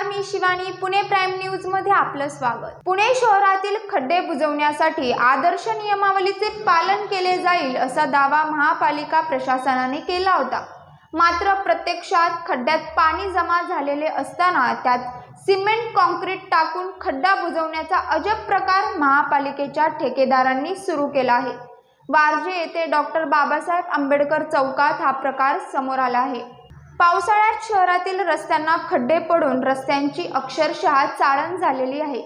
मी Shivani, Pune prime news मध्ये आपलं स्वागत। पुणे शहरातील खड्डे बुजवण्यासाठी आदर्श नियमावलीचे पालन केले जाईल असा दावा महापालिका प्रशासनाने केला होता। मात्र प्रत्यक्षात खड्ड्यात पाणी जमा झालेले असताना त्यात सिमेंट काँक्रीट टाकून खड्डा बुजवण्याचा अजब प्रकार महापालिकेच्या ठेकेदारांनी सुरू केला आहे। वारजे येथे डॉक्टर बाबासाहेब आंबेडकर चौकात हा प्रकार समोर आला आहे। पावसाळ्यात शहरातील रस्त्यांना खड्डे पडून रस्त्यांची अक्षरशः चाळण झालेली आहे।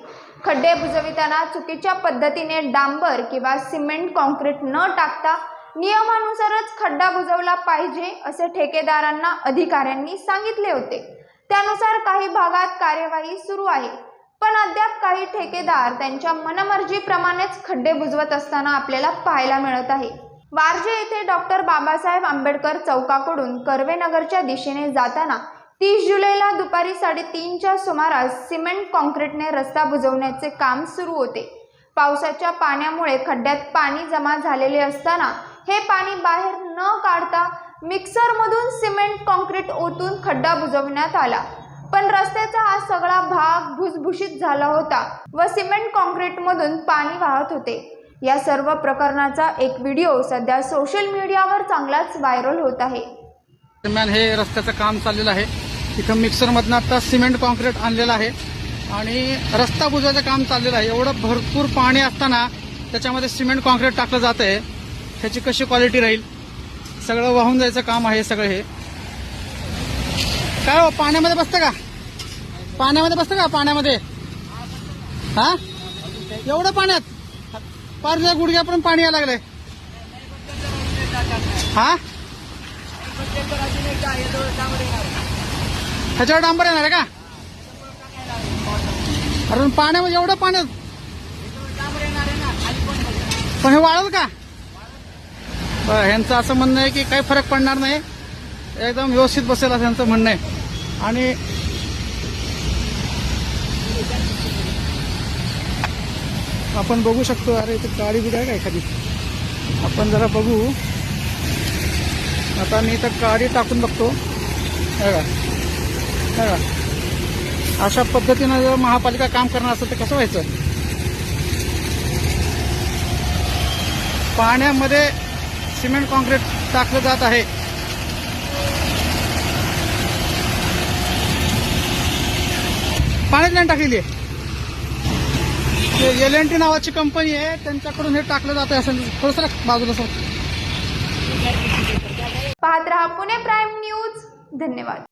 खड्डे बुजविताना चुकीच्या पद्धतीने डांबर किंवा सिमेंट काँक्रीट न टाकता नियमानुसारच खड्डा बुजवला पाहिजे असे ठेकेदारांना अधिकाऱ्यांनी सांगितले होते। त्यानुसार काही भागात कार्यवाही सुरू आहे, पण अद्याप काही ठेकेदार त्यांच्या मनमर्जीप्रमाणेच खड्डे बुजवत असताना आपल्याला पाहायला मिळत आहे। वारजे येथे डॉक्टर बाबासाहेब आंबेडकर चौकाकडून कर्वेनगरच्या दिशेने जाताना 30 जुलैला दुपारी 3:30च्या सुमारास सिमेंट काँक्रीटने रस्ता बुजवण्याचे काम सुरू होते। पावसाच्या पाण्यामुळे खड्ड्यात पाणी जमा झालेले असताना हे पाणी बाहेर न काढता मिक्सरमधून सिमेंट काँक्रीट ओतून खड्डा बुजवण्यात आला, पण रस्त्याचा हा सगळा भाग भुसभुशीत झाला होता व सिमेंट काँक्रीटमधून पाणी वाहत होते। या सर्व प्रकरणाचा एक व्हिडिओ सध्या सोशल मीडियावर चांगलाच व्हायरल होत आहे। दरम्यान हे रस्त्याचं काम चाललेलं आहे। इथं मिक्सरमधनं आता सिमेंट काँक्रीट आणलेलं आहे आणि रस्ता बुजवायचं काम चाललेलं आहे। एवढं भरपूर पाणी असताना त्याच्यामध्ये सिमेंट काँक्रीट टाकलं जात आहे। त्याची कशी क्वालिटी राहील, सगळं वाहून जायचं काम आहे सगळं हे। काय हो, पाण्यामध्ये बसतं का? पाण्यामध्ये बसतं का? पाण्यामध्ये हा एवढं पाण्यात पार गुडघ्यापर्यंत पाणी यायला लागलंय। हा ह्याच्यावर डांबर येणार आहे का? अरे पाण्यामध्ये एवढं पाण्यात पण हे वाळल का? ह्यांचं असं म्हणणं आहे की काही फरक पडणार नाही, एकदम व्यवस्थित बसेल असं ह्यांचं म्हणणं आहे। आणि आपण बघू शकतो, अरे इथे काळी बिड आहे का एखादी, आपण जरा बघू। आता मी इथं काळी टाकून बघतो। अशा पद्धतीनं जर महापालिका काम करणार असेल तर कसं व्हायचं? पाण्यामध्ये सिमेंट काँक्रीट टाकलं जात आहे। पाण्यात लाईन टाकलेली आहे। LNT नावाची कंपनी आहे, त्यांच्याकडून हे टाकलं जातं असं थोडंसं बाजूला सर। पाहत रहा पुणे प्राईम न्यूज। धन्यवाद।